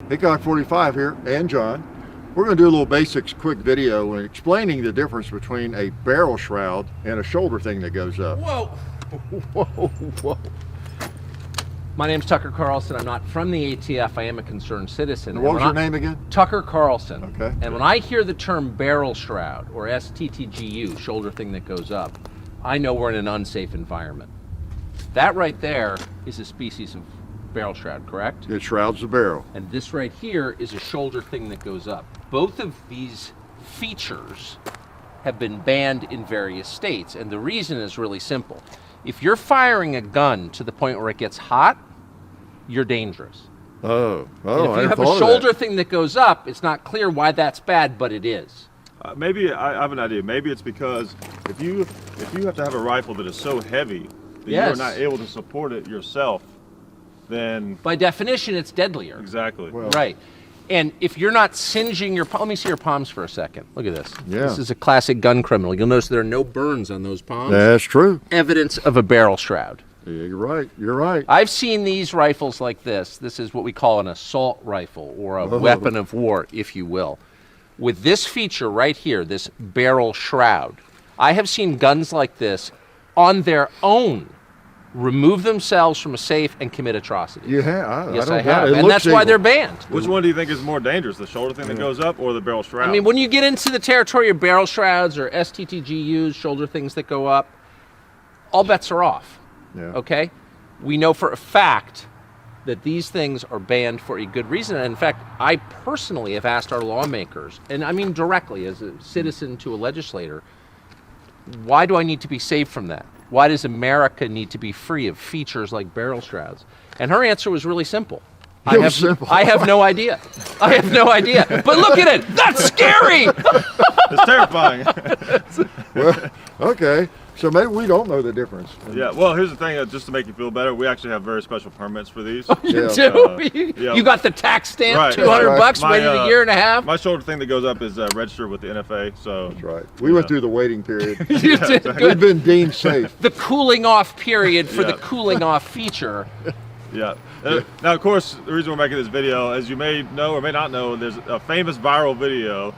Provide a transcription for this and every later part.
Hickok 45 here, and John. We're going to do a little basics quick video explaining the difference between a barrel shroud and a shoulder thing that goes up. Whoa! Whoa, whoa. My name's Tucker Carlson. I'm not from the ATF. I am a concerned citizen. And what was your name again? Tucker Carlson. Okay. And when I hear the term barrel shroud, or STTGU, shoulder thing that goes up, I know we're in an unsafe environment. That right there is a species of barrel shroud, correct? It shrouds the barrel. And this right here is a shoulder thing that goes up. Both of these features have been banned in various states, and the reason is really simple. If you're firing a gun to the point where it gets hot, you're dangerous. Oh, And if you have a shoulder thing that goes up, it's not clear why that's bad, but it is. Maybe I have an idea. Maybe it's because if you have to have a rifle that is so heavy that Yes. you're not able to support it yourself, then By definition, it's deadlier. exactly. Well, Right. And if you're not singeing your palms, let me see your palms for a second. Look at this. Yeah. This is a classic gun criminal. You'll notice there are no burns on those palms. that's true. Evidence of a barrel shroud. Yeah, you're right. You're right. I've seen these rifles like this. This is what we call an assault rifle, or a weapon of war, if you will. With this feature right here, this barrel shroud, I have seen guns like this on their own remove themselves from a safe and commit atrocities. You have. Yes, I I don't doubt have. it. It And looks that's why evil. they're banned. Which one do you think is more dangerous, the shoulder thing that goes up or the barrel shroud? I mean, when you get into the territory of barrel shrouds or STTGUs, shoulder things that go up, all bets are off. Yeah. Okay? We know for a fact that these things are banned for a good reason. And in fact, I personally have asked our lawmakers, and I mean directly as a citizen to a legislator, why do I need to be saved from that? Why does America need to be free of features like barrel shrouds? And her answer was really simple. It was simple. I have no idea. I have no idea. But look at it. That's scary. It's terrifying. Well, okay. So maybe we don't know the difference. Yeah, well, here's the thing, just to make you feel better, we actually have very special permits for these. You Yeah. do? yeah. You got the tax stamp, Right. 200 Right. bucks, My, waited a year and a half? My shoulder thing that goes up is registered with the NFA, so... That's right. We went through the waiting period. You did We've good. been deemed safe. The cooling off period for the Yeah. cooling off feature. Yeah. Now, of course, the reason we're making this video, as you may know or may not know, there's a famous viral video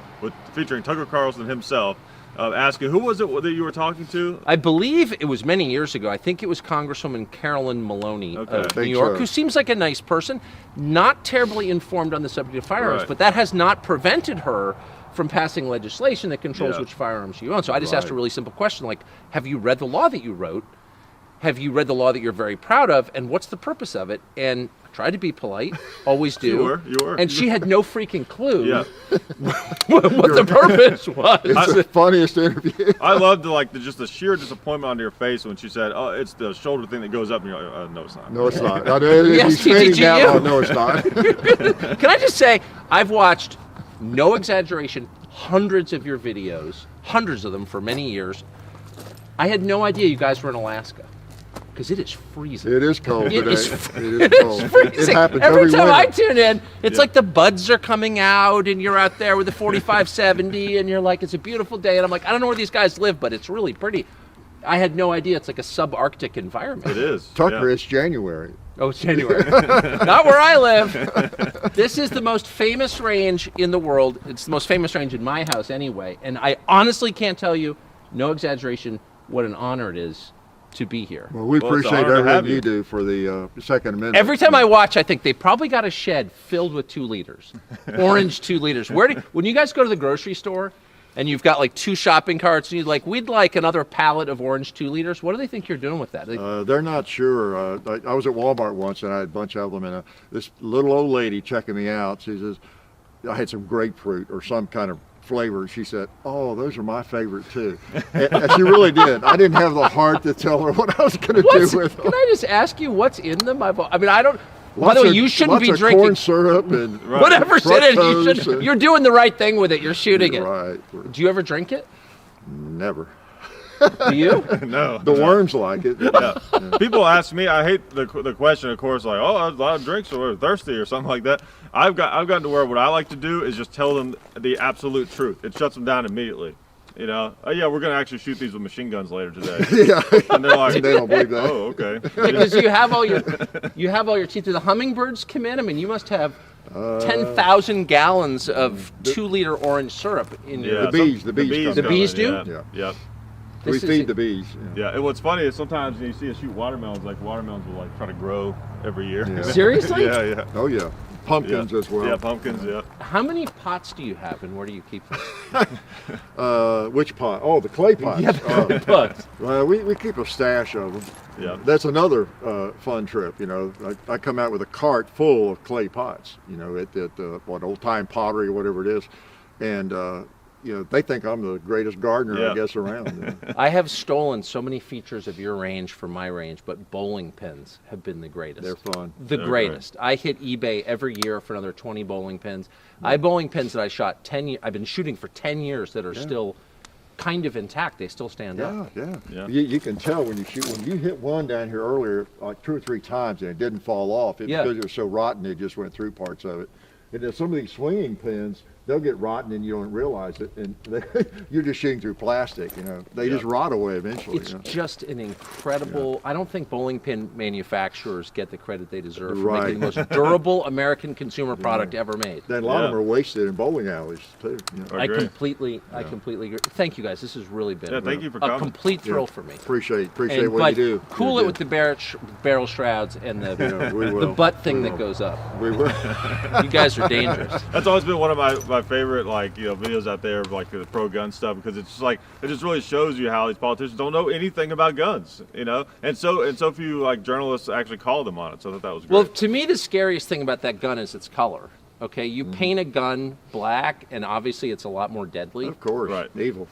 featuring Tucker Carlson himself asking, who was it that you were talking to? I believe it was many years ago. I think it was Congresswoman Carolyn Maloney Okay. of New Think York, so. who seems like a nice person, not terribly informed on the subject of firearms, Right. but that has not prevented her from passing legislation that controls Yeah. which firearms you own. So I just asked a Right. really simple question, like, have you read the law that you wrote? Have you read the law that you're very proud of? And what's the purpose of it? And I tried to be polite, always do. You were. And she had no freaking clue Yeah. what the purpose was. It's the funniest interview. I loved just the sheer disappointment on your face when she said, "Oh, it's the shoulder thing that goes up," and you're like, "No, it's not." No, it's not. Yes, He's stating TTGU. that one. No, it's not. Can I just say, I've watched, no exaggeration, hundreds of your videos, hundreds of them for many years. I had no idea you guys were in Alaska, because it is freezing. It is cold It today. is It is cold. It freezing. happens Every time winter. I tune in, it's Yeah. like the buds are coming out, and you're out there with a 4570, and you're like, it's a beautiful day, and I'm like, I don't know where these guys live, but it's really pretty. I had no idea it's like a subarctic environment. It is. Tucker, yeah. it's January. Oh, it's January. Not where I live. This is the most famous range in the world. It's the most famous range in my house anyway. And I honestly can't tell you, no exaggeration, what an honor it is to be here. Well, we Well, it's an appreciate honor to have everything you you. do for the Second Amendment. Every time I watch, I think they probably got a shed filled with 2 liters, orange 2 liters. When you guys go to the grocery store and you've got like 2 shopping carts and you're like, we'd like another pallet of orange 2 liters, what do they think you're doing with that? They're not sure. I was at Walmart once and I had a bunch of them, and this little old lady checking me out, she says, I had some grapefruit or some kind of flavor. She said, "Oh, those are my favorite too." And she really did. I didn't have the heart to tell her what I was going to do with them. Can I just ask you what's in them? I mean, I don't. By Lots the way, of- you shouldn't lots be of drinking corn syrup and whatever's in it. fructose and- You're doing the right thing with it. You're shooting it. Right. Do you ever drink it? Never. Do you? No. The worms like it. Yeah. People ask me, I hate the question, of course, like, oh, a lot of drinks or thirsty or something like that. I've gotten to where what I like to do is just tell them the absolute truth. It shuts them down immediately. You know, oh yeah, we're gonna actually shoot these with machine guns later today. Yeah. And they're like, They don't believe that. oh, okay. Because you have all your teeth. Do the hummingbirds come in? I mean, you must have 10,000 gallons of 2-liter orange syrup in your. The bees come The in. bees do? Yeah. Yep. We This is- feed the bees. Yeah, and what's funny is sometimes you see us shoot watermelons, like watermelons will like try to grow every year. Yeah. Seriously? Yeah, yeah. Oh yeah, pumpkins Yeah. as well. Yeah, pumpkins, yeah. How many pots do you have, and where do you keep them? Which pot? Oh, the clay pots. Pots. Well, we keep a stash of them. Yeah. That's another fun trip. You know, I come out with a cart full of clay pots. You know, at what old time pottery or whatever it is, and you know, they think I'm the greatest gardener Yeah. I guess around. You know. I have stolen so many features of your range from my range, but bowling pins have been the greatest. They're fun. The They're greatest. I hit eBay every year for another 20 bowling pins. I have bowling pins that I shot 10 years. I've been shooting for 10 years that are still kind of intact. They still stand up. Yeah. You can tell when you shoot. When you hit one down here earlier, like 2 or 3 times, and it didn't fall off. It's because it was so rotten, it just went through parts of it. And then some of these swinging pins, they'll get rotten and you don't realize it, and you're just shooting through plastic. You know, they just rot away eventually. It's you know? just an incredible. I don't think bowling pin manufacturers get the credit they deserve for Right. making the most durable American consumer product ever made. Then a lot of them are wasted in bowling alleys too. You know. I agree. I completely agree. Thank you guys. This has really been Yeah, thank you for a coming. complete thrill for me. Appreciate And, what but you do. cool You it do. with the barrel shrouds and the we the will. butt thing We that will. goes up. We will. You guys are dangerous. That's always been one of my favorite videos out there of like the pro gun stuff, because it's just like it just really shows you how these politicians don't know anything about guns, you know, and so few like journalists actually call them on it. So that was great. Well, to me, the scariest thing about that gun is its color. Okay, you paint a gun black, and obviously it's a lot more deadly. Of course. Right. Evil.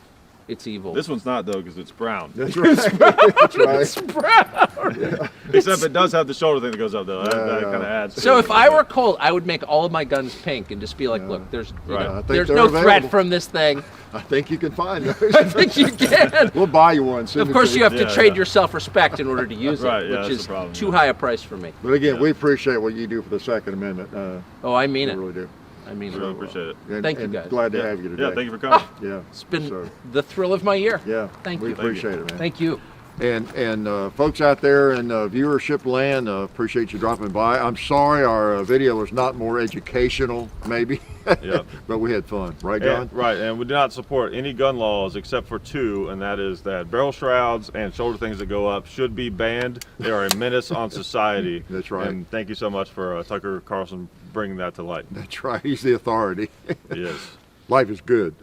It's evil. This one's not though, because it's brown. That's right. That's right. It's brown. Except it does have the shoulder thing that goes up though. That Yeah. kind of adds. to So it. if I were Colt, I would make all of my guns pink and just be like, look, there's Right. I think there's they're no available. threat from this thing. I think you can find I those. think you can. We'll buy you one. Send Of it course, to you have to Yeah, trade yeah. your self-respect in order to use Right, it, yeah, which that's is the problem, too yeah. high a price for me. But again, Yeah. we appreciate what you do for the Second Amendment. Oh, I mean We it. really do. I mean Really it. appreciate it. And, Thank you, and guys. Glad to Yeah. have you today. Yeah, thank you for coming. Yeah. It's been So, the thrill of my year. yeah. Thank we you. appreciate it, man. Thank you. And folks out there in viewership land, appreciate you dropping by. I'm sorry our video was not more educational, maybe, Yeah. but we had fun, right, John? And, right, and we do not support any gun laws except for 2, and that is that barrel shrouds and shoulder things that go up should be banned. They are a menace on society. That's right. And thank you so much for Tucker Carlson bringing that to light. That's right. He's the authority. He is. Life is good.